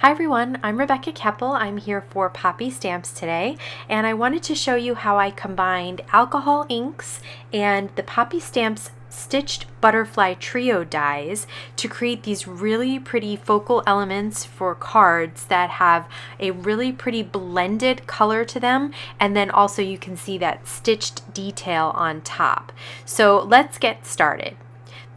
Hi everyone, I'm Rebecca Keppel. I'm here for Poppy Stamps today, and I wanted to show you how I combined alcohol inks and the Poppystamps Stitched Butterfly trio dies to create these really pretty focal elements for cards that have a really pretty blended color to them, and then also you can see that stitched detail on top. So let's get started.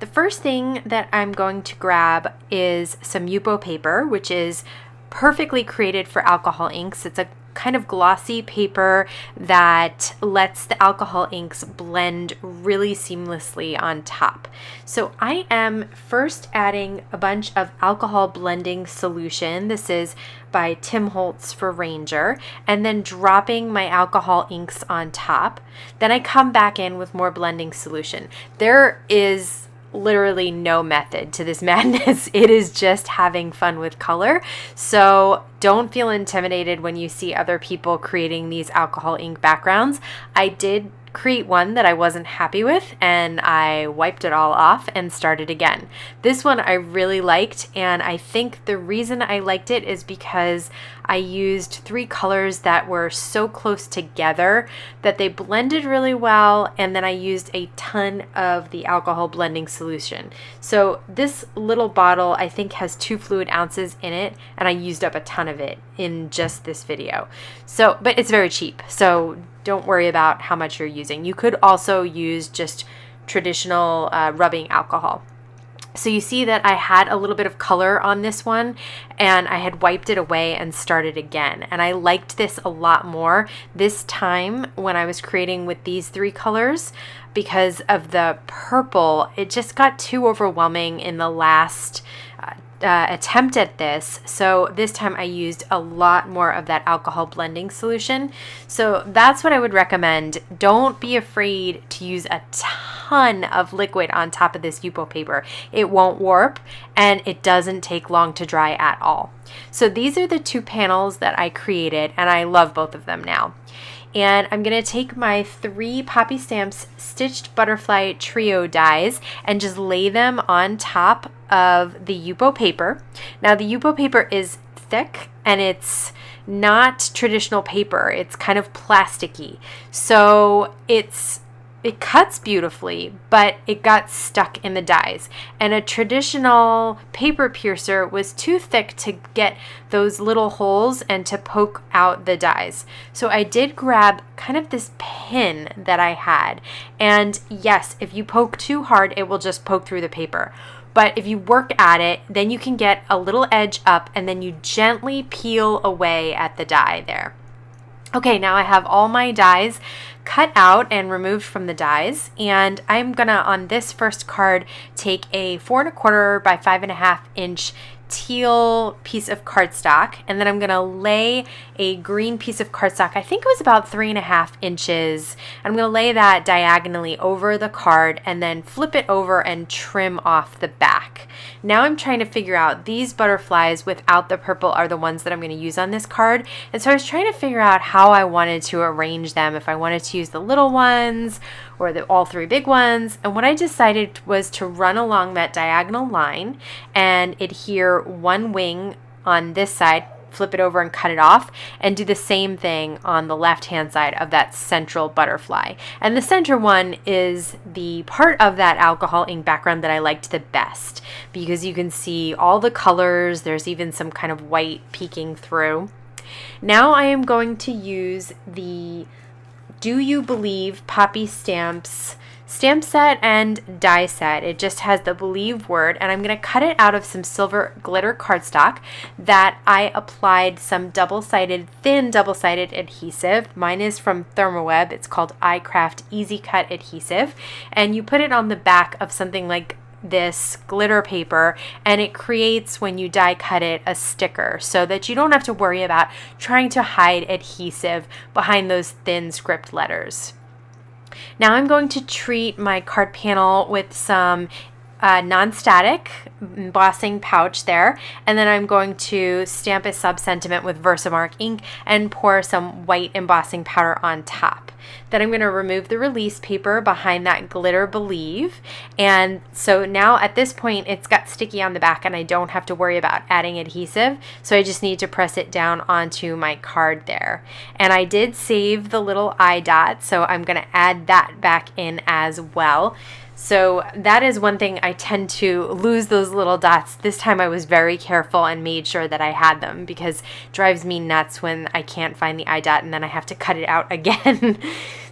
The first thing that I'm going to grab is some YUPO paper, which is perfectly created for alcohol inks. It's a kind of glossy paper that lets the alcohol inks blend really seamlessly on top. So I am first adding a bunch of alcohol blending solution. This is by Holtz for Ranger, and then dropping my alcohol inks on top. Then I come back in with more blending solution. There is literally no method to this madness. It is just having fun with color. So don't feel intimidated when you see other people creating these alcohol ink backgrounds. I did create one that I wasn't happy with, and I wiped it all off and started again. This one I really liked, and I think the reason I liked it is because I used three colors that were so close together that they blended really well, and then I used a ton of the alcohol blending solution. So this little bottle I think has 2 fluid ounces in it, and I used up a ton of it in just this video. So, but it's very cheap, so don't worry about how much you're using. You could also use just traditional rubbing alcohol. So you see that I had a little bit of color on this one, and I had wiped it away and started again. And I liked this a lot more this time when I was creating with these 3 colors, because of the purple. It just got too overwhelming in the last attempt at this. So this time I used a lot more of that alcohol blending solution. So that's what I would recommend. Don't be afraid to use a ton of liquid on top of this YUPO paper. It won't warp, and it doesn't take long to dry at all. So these are the 2 panels that I created, and I love both of them now. And I'm going to take my 3 Poppystamps Stitched Butterfly trio dies and just lay them on top of the YUPO paper. Now the YUPO paper is thick, and it's not traditional paper. It's kind of plasticky. So it cuts beautifully, but it got stuck in the dies. And a traditional paper piercer was too thick to get those little holes and to poke out the dies. So I did grab kind of this pin that I had. And yes, if you poke too hard, it will just poke through the paper. But if you work at it, then you can get a little edge up, and then you gently peel away at the die there. Okay, now I have all my dies cut out and removed from the dies, and I'm gonna, on this first card, take a 4 1/4 by 5.5 inch teal piece of cardstock, and then I'm gonna lay a green piece of cardstock. I think it was about 3.5 inches. I'm gonna lay that diagonally over the card and then flip it over and trim off the back. Now I'm trying to figure out, these butterflies without the purple are the ones that I'm going to use on this card, and so I was trying to figure out how I wanted to arrange them, if I wanted to use the little ones or all 3 big ones. And what I decided was to run along that diagonal line and adhere 1 wing on this side, flip it over and cut it off, and do the same thing on the left hand side of that central butterfly. And the center one is the part of that alcohol ink background that I liked the best, because you can see all the colors. There's even some kind of white peeking through. Now I am going to use the Do You Believe Poppystamps stamp set and die set. It just has the believe word, and I'm going to cut it out of some silver glitter cardstock that I applied some thin double-sided adhesive. Mine is from Thermoweb. It's called iCraft Easy Cut Adhesive, and you put it on the back of something like this glitter paper, and it creates, when you die cut it, a sticker, so that you don't have to worry about trying to hide adhesive behind those thin script letters. Now I'm going to treat my card panel with some non-static embossing pouch there, and then I'm going to stamp a sub-sentiment with Versamark ink and pour some white embossing powder on top. Then I'm going to remove the release paper behind that glitter Believe, and so now at this point it's got sticky on the back and I don't have to worry about adding adhesive, so I just need to press it down onto my card there. And I did save the little eye dot, so I'm going to add that back in as well. So that is one thing, I tend to lose those little dots. This time I was very careful and made sure that I had them, because it drives me nuts when I can't find the eye dot and then I have to cut it out again.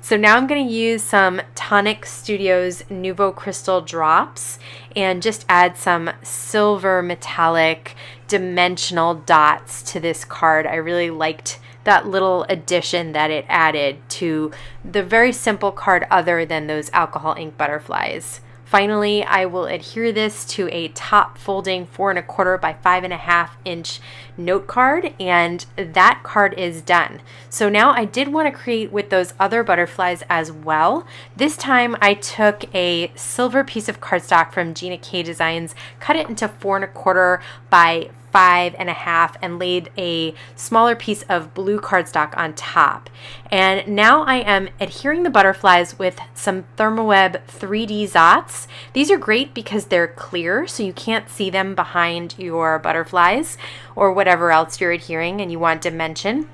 So now I'm going to use some Tonic Studios Nouveau Crystal drops and just add some silver metallic dimensional dots to this card. I really liked that little addition that it added to the very simple card other than those alcohol ink butterflies. Finally, I will adhere this to a top folding 4 1/4 by 5.5 inch note card, and that card is done. So now I did want to create with those other butterflies as well. This time I took a silver piece of cardstock from Gina K Designs, cut it into 4 1/4 by 5.5 and laid a smaller piece of blue cardstock on top. And now I am adhering the butterflies with some Thermoweb 3D Zots. These are great because they're clear, so you can't see them behind your butterflies or whatever else you're adhering and you want dimension.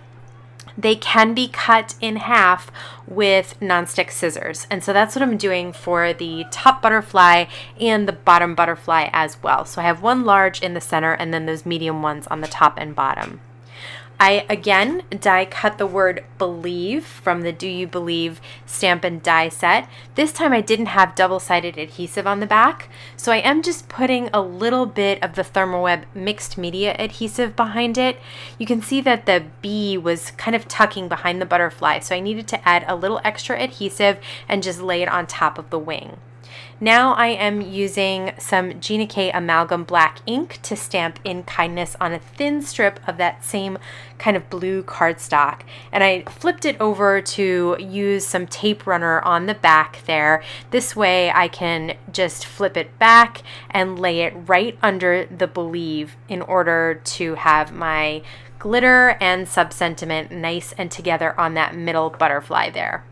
They can be cut in half with nonstick scissors. And so that's what I'm doing for the top butterfly and the bottom butterfly as well. So I have one large in the center and then those medium ones on the top and bottom. I again die cut the word Believe from the Do You Believe stamp and die set. This time I didn't have double-sided adhesive on the back, so I am just putting a little bit of the Thermoweb mixed media adhesive behind it. You can see that the bee was kind of tucking behind the butterfly, so I needed to add a little extra adhesive and just lay it on top of the wing. Now I am using some Gina K Amalgam Black ink to stamp In Kindness on a thin strip of that same kind of blue cardstock. And I flipped it over to use some tape runner on the back there. This way I can just flip it back and lay it right under the Believe in order to have my glitter and sub-sentiment nice and together on that middle butterfly there.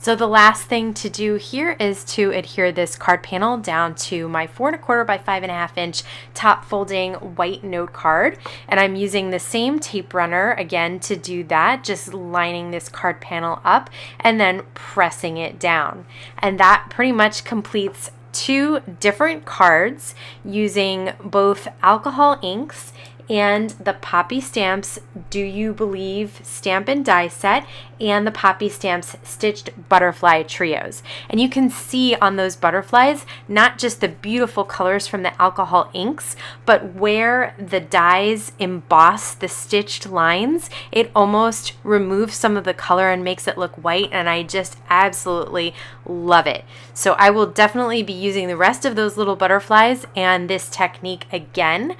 So the last thing to do here is to adhere this card panel down to my 4 1/4 by 5.5 inch top folding white note card. And I'm using the same tape runner again to do that, just lining this card panel up and then pressing it down. And that pretty much completes 2 different cards using both alcohol inks and the Poppystamps Do You Believe stamp and die set and the Poppystamps Stitched Butterfly trios. And you can see on those butterflies not just the beautiful colors from the alcohol inks, but where the dies emboss the stitched lines, it almost removes some of the color and makes it look white, and I just absolutely love it. So I will definitely be using the rest of those little butterflies and this technique again.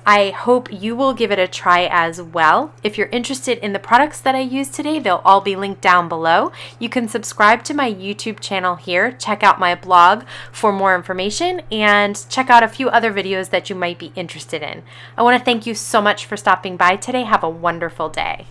I hope you will give it a try as well. If you're interested in the products that I used today, they'll all be linked down below. You can subscribe to my YouTube channel here, check out my blog for more information, and check out a few other videos that you might be interested in. I want to thank you so much for stopping by today. Have a wonderful day.